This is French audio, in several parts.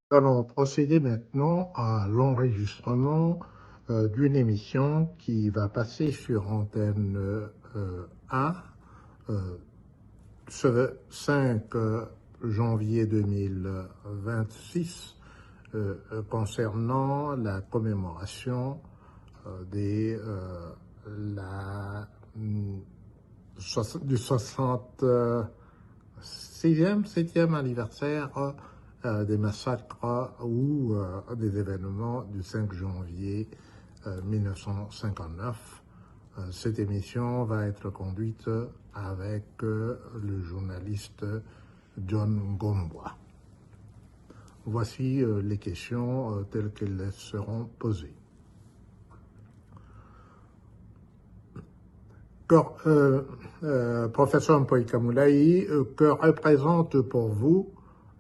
Nous allons procéder maintenant à l'enregistrement d'une émission qui va passer sur Antenne A ce 5 janvier 2026 concernant la commémoration des, du 66e, 7e anniversaire des massacres ou des événements du 5 janvier 1959. Cette émission va être conduite avec le journaliste John Gombwa. Voici les questions telles qu'elles seront posées. Professeur Mpoïkamoulaï, que représente pour vous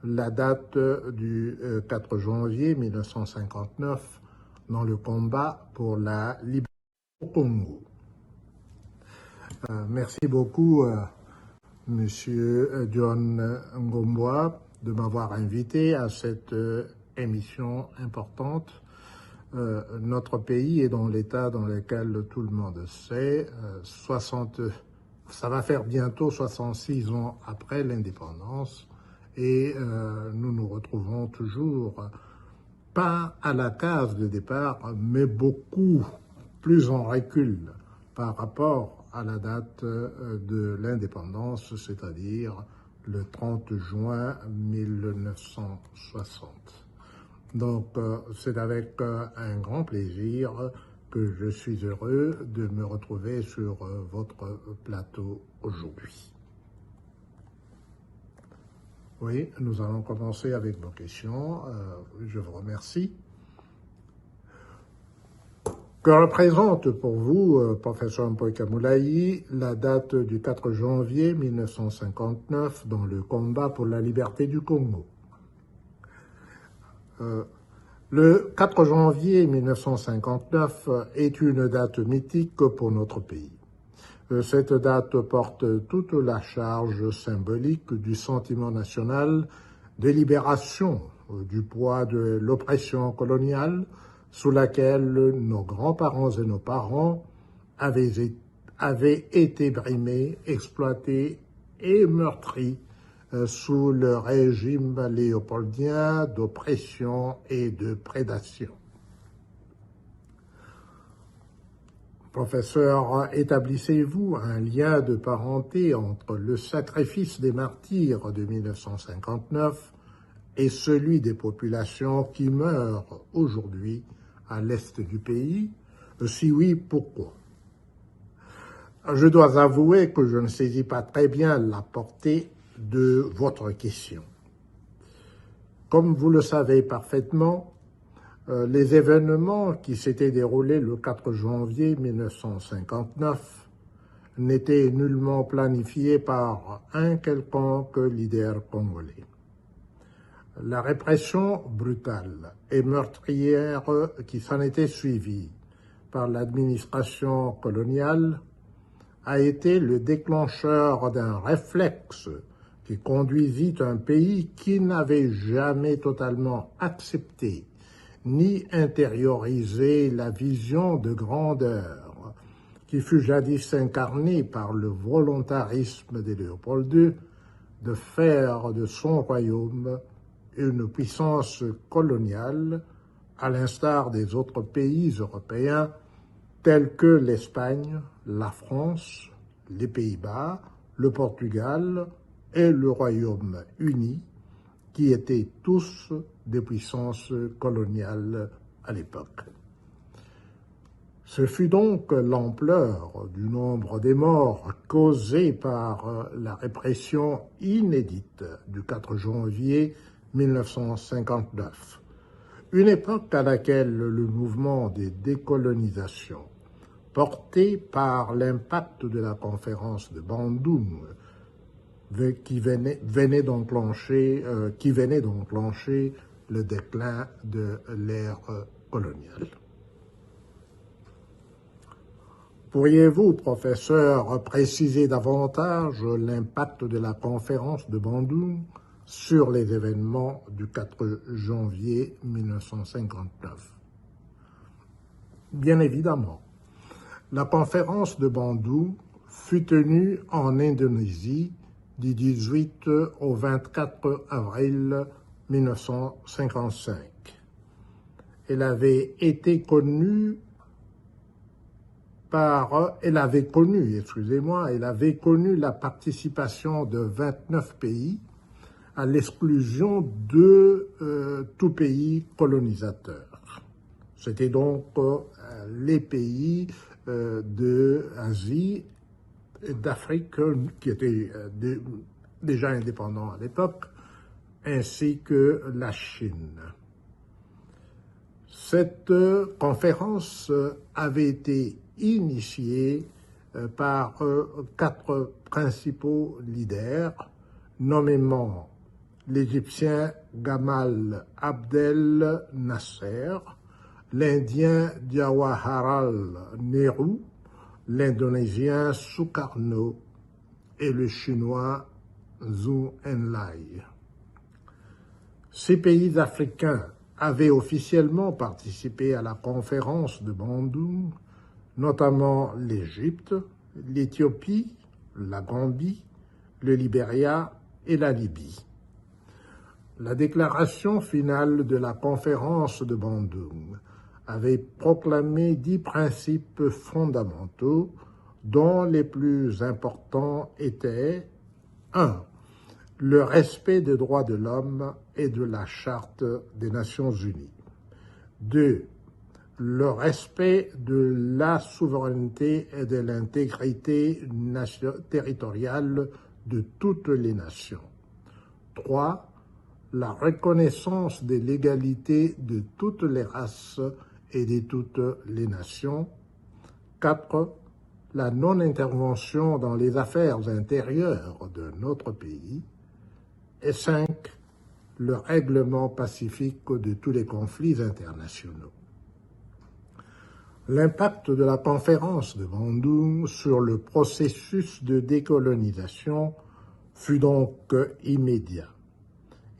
la date du 4 janvier 1959 dans le combat pour la liberté au Congo? Merci beaucoup, Monsieur John Ngombwa, de m'avoir invité à cette émission importante. Notre pays est dans l'état dans lequel tout le monde sait, ça va faire bientôt 66 ans après l'indépendance, et nous nous retrouvons toujours, pas à la case de départ, mais beaucoup plus en recul par rapport à la date de l'indépendance, c'est-à-dire le 30 juin 1960. Donc, c'est avec un grand plaisir que je suis heureux de me retrouver sur votre plateau aujourd'hui. Oui, nous allons commencer avec vos questions. Je vous remercie. Que représente pour vous, professeur Mpoïkamoulaï, la date du 4 janvier 1959 dans le combat pour la liberté du Congo? Le 4 janvier 1959 est une date mythique pour notre pays. Cette date porte toute la charge symbolique du sentiment national de libération du poids de l'oppression coloniale sous laquelle nos grands-parents et nos parents avaient été brimés, exploités et meurtris sous le régime léopoldien d'oppression et de prédation. Professeur, établissez-vous un lien de parenté entre le sacrifice des martyrs de 1959 et celui des populations qui meurent aujourd'hui à l'est du pays? Si oui, pourquoi? Je dois avouer que je ne saisis pas très bien la portée de votre question. Comme vous le savez parfaitement, les événements qui s'étaient déroulés le 4 janvier 1959 n'étaient nullement planifiés par un quelconque leader congolais. La répression brutale et meurtrière qui s'en était suivie par l'administration coloniale a été le déclencheur d'un réflexe qui conduisit un pays qui n'avait jamais totalement accepté ni intériorisé la vision de grandeur qui fut jadis incarnée par le volontarisme de Léopold II de faire de son royaume une puissance coloniale, à l'instar des autres pays européens tels que l'Espagne, la France, les Pays-Bas, le Portugal et le Royaume-Uni, qui étaient tous des puissances coloniales à l'époque. Ce fut donc l'ampleur du nombre des morts causés par la répression inédite du 4 janvier 1959, une époque à laquelle le mouvement des décolonisations, porté par l'impact de la conférence de Bandung, qui venait d'enclencher le déclin de l'ère coloniale. Pourriez-vous, professeur, préciser davantage l'impact de la conférence de Bandung sur les événements du 4 janvier 1959. Bien évidemment, la conférence de Bandung fut tenue en Indonésie du 18 au 24 avril 1955. Elle avait connu la participation de 29 pays, à l'exclusion de tout pays colonisateur. C'était donc les pays d'Asie et d'Afrique qui étaient déjà indépendants à l'époque, ainsi que la Chine. Cette conférence avait été initiée par 4 principaux leaders, nommément l'Égyptien Gamal Abdel Nasser, l'Indien Jawaharlal Nehru, l'Indonésien Sukarno et le Chinois Zhou Enlai. Ces pays africains avaient officiellement participé à la conférence de Bandung, notamment l'Égypte, l'Éthiopie, la Gambie, le Libéria et la Libye. La déclaration finale de la conférence de Bandung avait proclamé 10 principes fondamentaux dont les plus importants étaient 1. Le respect des droits de l'homme et de la Charte des Nations Unies. 2. Le respect de la souveraineté et de l'intégrité territoriale de toutes les nations. 3. La reconnaissance de l'égalité de toutes les races et de toutes les nations. 4. La non-intervention dans les affaires intérieures de notre pays. Et 5. Le règlement pacifique de tous les conflits internationaux. L'impact de la conférence de Bandung sur le processus de décolonisation fut donc immédiat.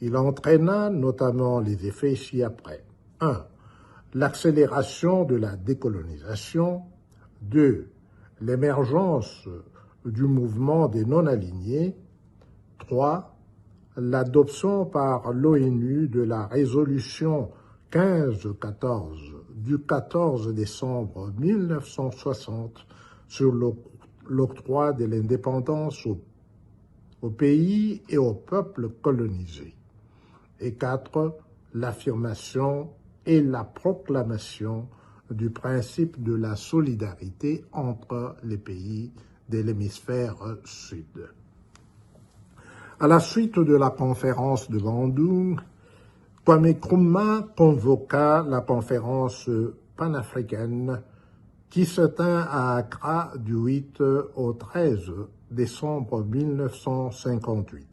Il entraîna notamment les effets ci-après. 1. L'accélération de la décolonisation. 2. L'émergence du mouvement des non-alignés. 3. L'adoption par l'ONU de la résolution 1514 du 14 décembre 1960 sur l'octroi de l'indépendance au pays et au peuple colonisés. Et 4. L'affirmation et la proclamation du principe de la solidarité entre les pays de l'hémisphère sud. À la suite de la conférence de Bandung, Kwame Nkrumah convoqua la conférence panafricaine qui se tint à Accra du 8 au 13 décembre 1958.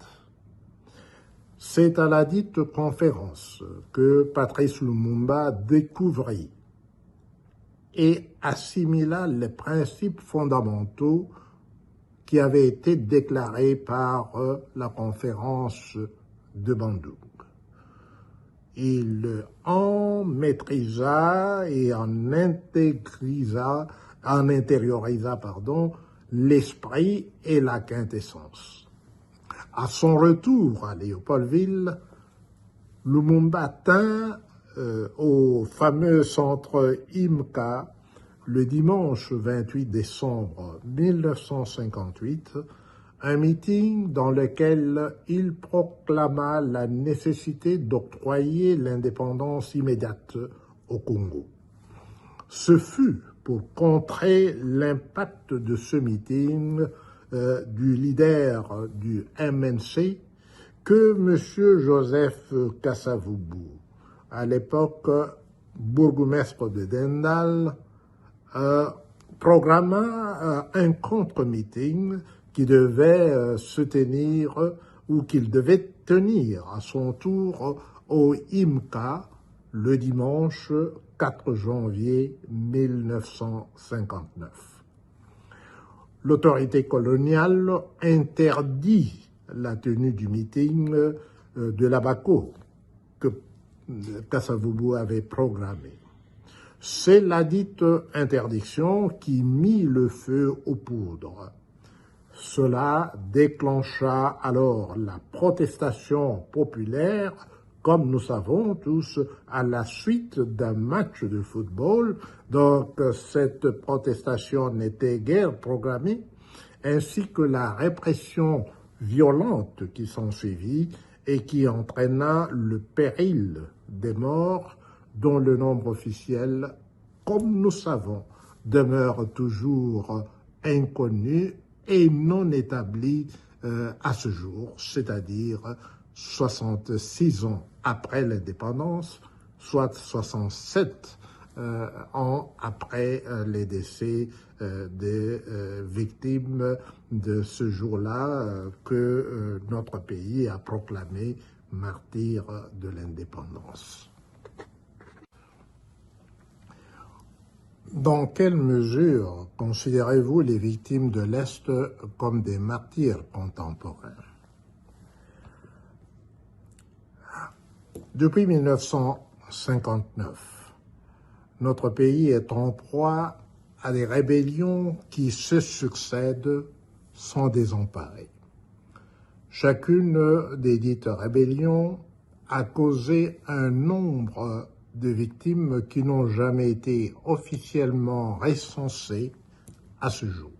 C'est à la dite conférence que Patrice Lumumba découvrit et assimila les principes fondamentaux qui avaient été déclarés par la conférence de Bandung. Il en maîtrisa et en intériorisa l'esprit et la quintessence. À son retour à Léopoldville, Lumumba tint au fameux centre IMCA le dimanche 28 décembre 1958, un meeting dans lequel il proclama la nécessité d'octroyer l'indépendance immédiate au Congo. Ce fut pour contrer l'impact de ce meeting du leader du MNC que M. Joseph Kasavubu, à l'époque bourgmestre de Dendal, programma un contre-meeting qui devait se tenir ou qu'il devait tenir à son tour au IMCA le dimanche 4 janvier 1959. L'autorité coloniale interdit la tenue du meeting de la Bako que Kasavubu avait programmée. C'est la dite interdiction qui mit le feu aux poudres. Cela déclencha alors la protestation populaire, comme nous savons tous, à la suite d'un match de football. Donc cette protestation n'était guère programmée, ainsi que la répression violente qui s'ensuivit et qui entraîna le péril des morts, dont le nombre officiel, comme nous savons, demeure toujours inconnu et non établi à ce jour, c'est-à-dire 66 ans après l'indépendance, soit 67 ans après les décès des victimes de ce jour-là que notre pays a proclamé martyr de l'indépendance. Dans quelle mesure considérez-vous les victimes de l'Est comme des martyrs contemporains? Depuis 1959, notre pays est en proie à des rébellions qui se succèdent sans désemparer. Chacune des dites rébellions a causé un nombre de victimes qui n'ont jamais été officiellement recensées à ce jour.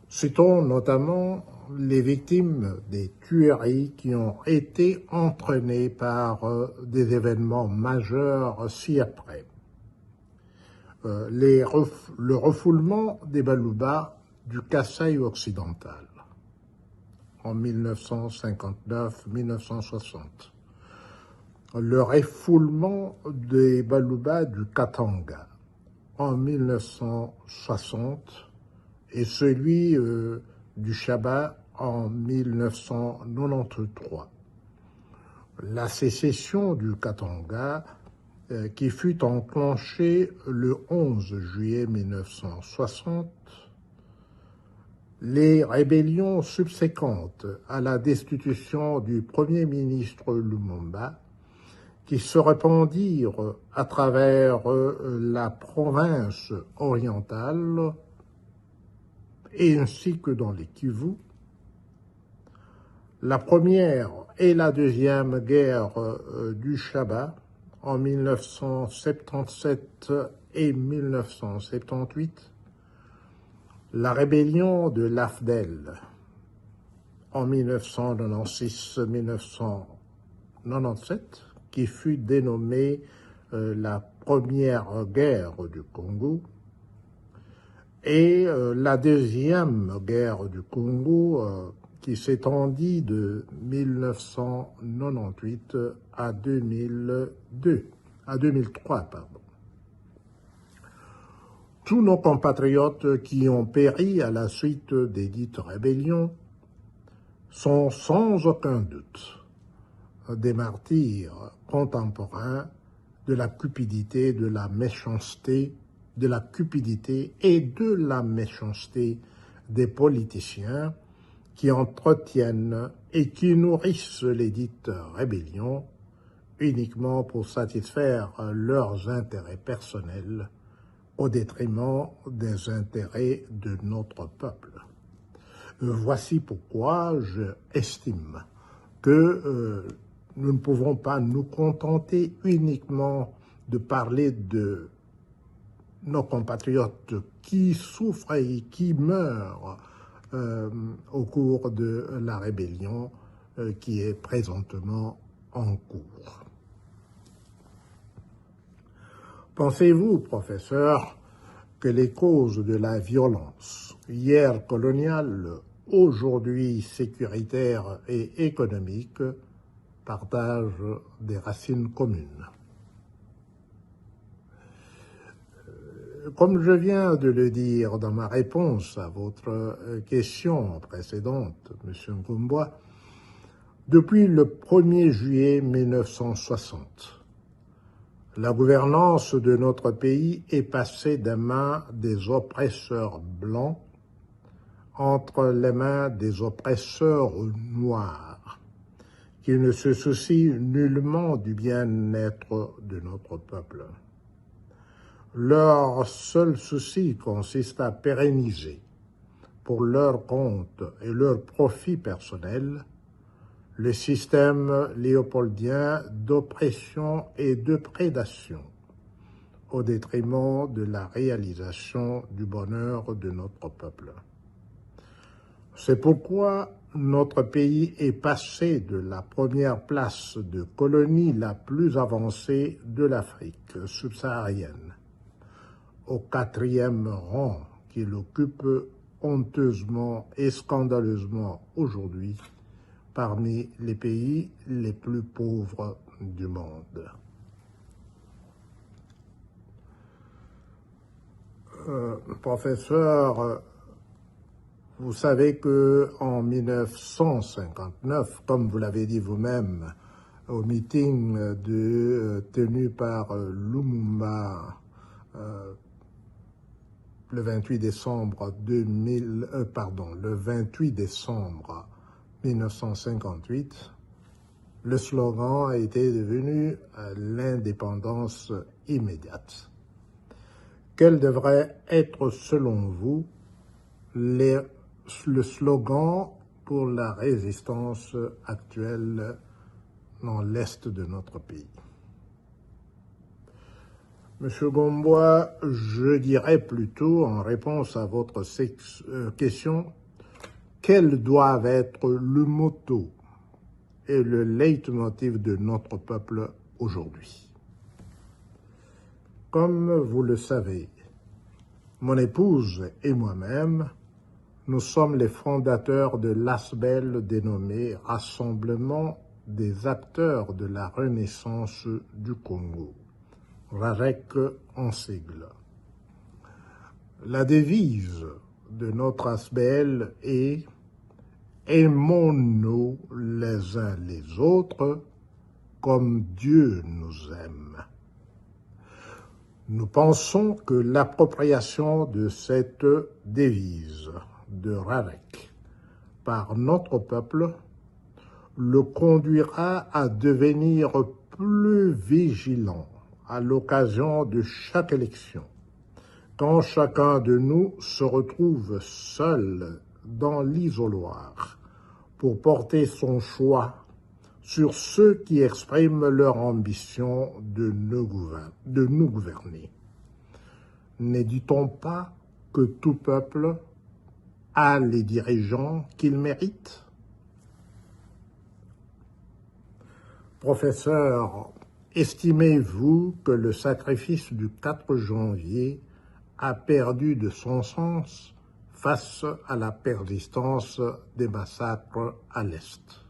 Citons notamment les victimes des tueries qui ont été entraînées par des événements majeurs ci-après. Le refoulement des Baluba du Kasaï occidental en 1959-1960. Le refoulement des Baluba du Katanga en 1960 et celui du Chaba en 1993. La sécession du Katanga qui fut enclenchée le 11 juillet 1960, les rébellions subséquentes à la destitution du Premier ministre Lumumba qui se répandirent à travers la province orientale et ainsi que dans les Kivu. La première et la deuxième guerre du Chaba en 1977 et 1978, la rébellion de l'Afdel en 1996-1997, qui fut dénommée la première guerre du Congo, et la deuxième guerre du Congo qui s'étendit de 1998 à 2003. Tous nos compatriotes qui ont péri à la suite des dites rébellions sont sans aucun doute des martyrs contemporains de la cupidité, de la méchanceté, de la cupidité et de la méchanceté des politiciens qui entretiennent et qui nourrissent les dites rébellions uniquement pour satisfaire leurs intérêts personnels au détriment des intérêts de notre peuple. Voici pourquoi je estime que nous ne pouvons pas nous contenter uniquement de parler de nos compatriotes qui souffrent et qui meurent au cours de la rébellion qui est présentement en cours. Pensez-vous, professeur, que les causes de la violence, hier coloniale, aujourd'hui sécuritaire et économique, partagent des racines communes? Comme je viens de le dire dans ma réponse à votre question précédente, M. Nkumbwa, depuis le 1er juillet 1960, la gouvernance de notre pays est passée des mains des oppresseurs blancs entre les mains des oppresseurs noirs, qui ne se soucient nullement du bien-être de notre peuple. Leur seul souci consiste à pérenniser, pour leur compte et leur profit personnel, le système léopoldien d'oppression et de prédation, au détriment de la réalisation du bonheur de notre peuple. C'est pourquoi notre pays est passé de la première place de colonie la plus avancée de l'Afrique subsaharienne au 4e rang qu'il occupe honteusement et scandaleusement aujourd'hui parmi les pays les plus pauvres du monde. Professeur, vous savez qu'en 1959, comme vous l'avez dit vous-même, au meeting tenu par Lumumba le 28 décembre 1958, le slogan était devenu l'indépendance immédiate. Quel devrait être, selon vous, le slogan pour la résistance actuelle dans l'Est de notre pays? Monsieur Gombois, je dirais plutôt, en réponse à votre question, quels doivent être le motto et le leitmotiv de notre peuple aujourd'hui. Comme vous le savez, mon épouse et moi-même, nous sommes les fondateurs de l'ASBEL dénommé Rassemblement des acteurs de la Renaissance du Congo, RAREC en sigle. La devise de notre ASBEL est « Aimons-nous les uns les autres comme Dieu nous aime ». Nous pensons que l'appropriation de cette devise de RAREC par notre peuple le conduira à devenir plus vigilant à l'occasion de chaque élection, quand chacun de nous se retrouve seul dans l'isoloir pour porter son choix sur ceux qui expriment leur ambition de nous gouverner. Ne dit-on pas que tout peuple a les dirigeants qu'il mérite? Professeur, estimez-vous que le sacrifice du 4 janvier a perdu de son sens face à la persistance des massacres à l'Est?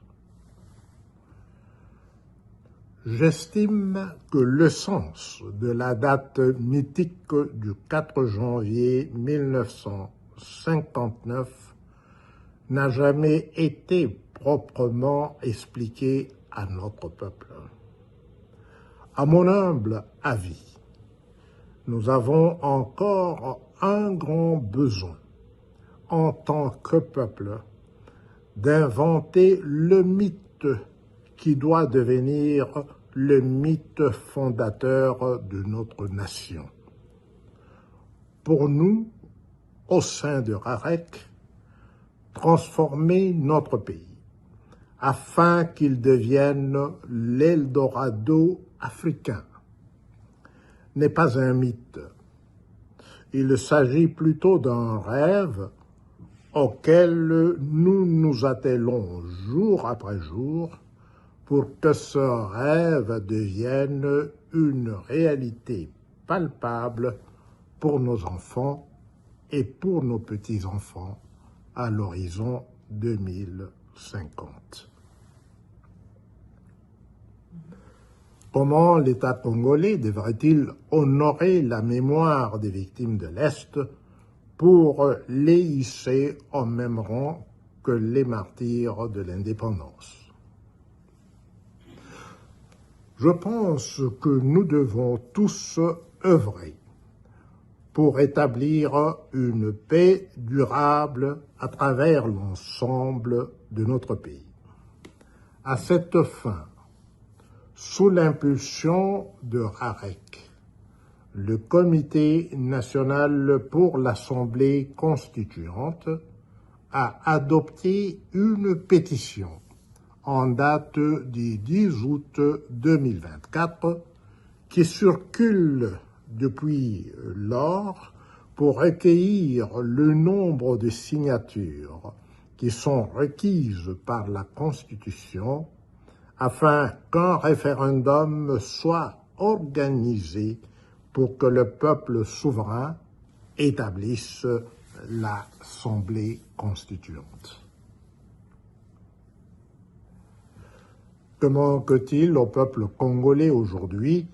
J'estime que le sens de la date mythique du 4 janvier 1959 n'a jamais été proprement expliqué à notre peuple. À mon humble avis, nous avons encore un grand besoin, en tant que peuple, d'inventer le mythe qui doit devenir le mythe fondateur de notre nation. Pour nous, au sein de RAREC, transformer notre pays afin qu'il devienne l'Eldorado africain n'est pas un mythe. Il s'agit plutôt d'un rêve auquel nous nous attelons jour après jour pour que ce rêve devienne une réalité palpable pour nos enfants et pour nos petits-enfants à l'horizon 2050. Comment l'État congolais devrait-il honorer la mémoire des victimes de l'Est pour les hisser au même rang que les martyrs de l'indépendance? Je pense que nous devons tous œuvrer pour établir une paix durable à travers l'ensemble de notre pays, À cette fin, sous l'impulsion de RAREC, le Comité national pour l'Assemblée constituante a adopté une pétition en date du 10 août 2024 qui circule depuis lors pour recueillir le nombre de signatures qui sont requises par la Constitution afin qu'un référendum soit organisé pour que le peuple souverain établisse l'Assemblée constituante. Que manque-t-il au peuple congolais aujourd'hui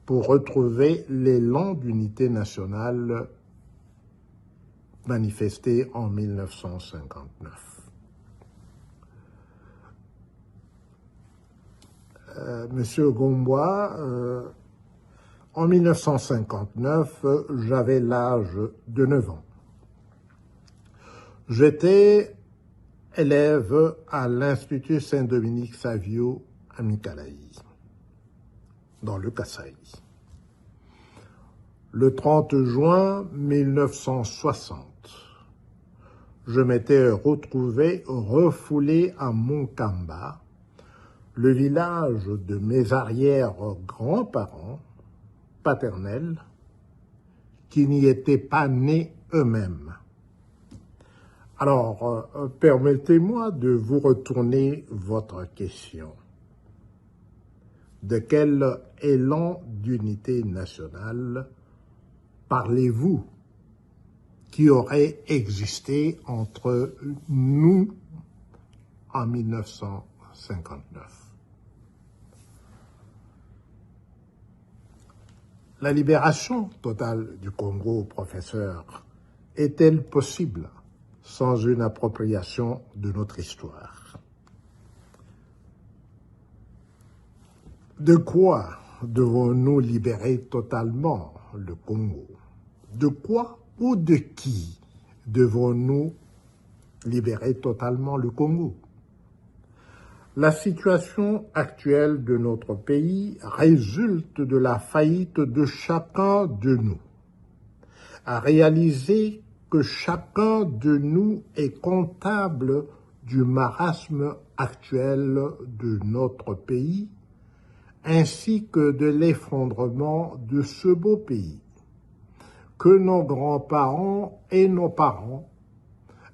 pour retrouver l'élan d'unité nationale manifesté en 1959? Monsieur Gombois, en 1959, j'avais l'âge de 9 ans. J'étais élève à l'Institut Saint-Dominique Savio à Mikalaï, dans le Kasaï. Le 30 juin 1960, je m'étais retrouvé refoulé à Monkamba, le village de mes arrière-grands-parents paternels qui n'y étaient pas nés eux-mêmes. Alors, permettez-moi de vous retourner votre question. De quel élan d'unité nationale parlez-vous qui aurait existé entre nous en 1959? La libération totale du Congo, professeur, est-elle possible sans une appropriation de notre histoire? De quoi devons-nous libérer totalement le Congo? De quoi ou de qui devons-nous libérer totalement le Congo? La situation actuelle de notre pays résulte de la faillite de chacun de nous. À réaliser que chacun de nous est comptable du marasme actuel de notre pays, ainsi que de l'effondrement de ce beau pays, que nos grands-parents et nos parents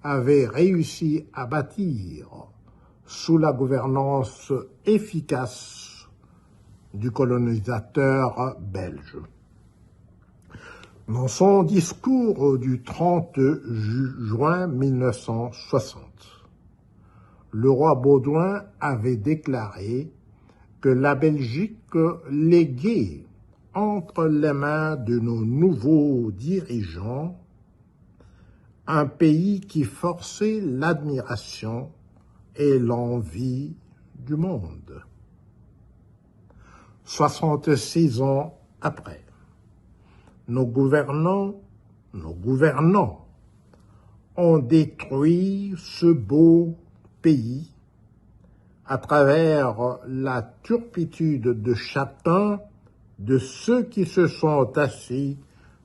avaient réussi à bâtir sous la gouvernance efficace du colonisateur belge. Dans son discours du 30 juin 1960, le roi Baudouin avait déclaré que la Belgique léguait entre les mains de nos nouveaux dirigeants un pays qui forçait l'admiration et l'envie du monde. 66 ans après, nos gouvernants ont détruit ce beau pays à travers la turpitude de chacun de ceux qui se sont assis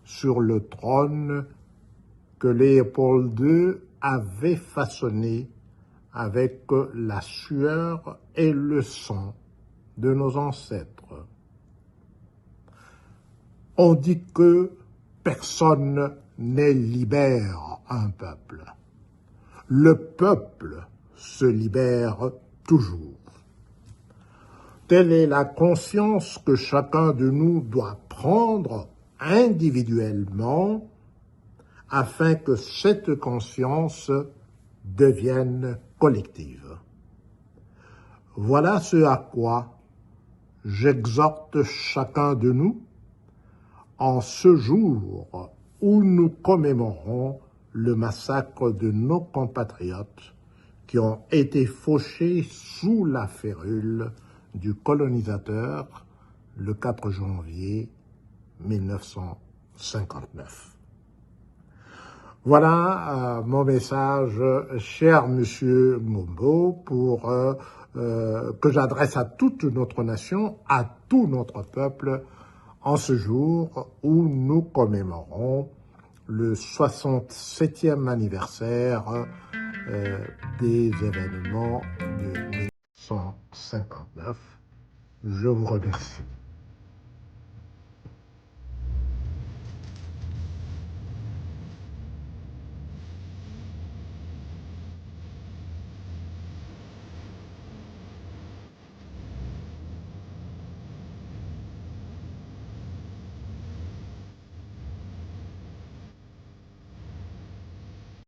sur le trône que Léopold II avait façonné avec la sueur et le sang de nos ancêtres. On dit que personne ne libère un peuple. Le peuple se libère toujours. Telle est la conscience que chacun de nous doit prendre individuellement afin que cette conscience devienne collective. Voilà ce à quoi j'exhorte chacun de nous en ce jour où nous commémorons le massacre de nos compatriotes qui ont été fauchés sous la férule du colonisateur le 4 janvier 1959. Voilà mon message, cher Monsieur Mombo, que j'adresse à toute notre nation, à tout notre peuple, en ce jour où nous commémorons le 67e anniversaire des événements de 1959. Je vous remercie.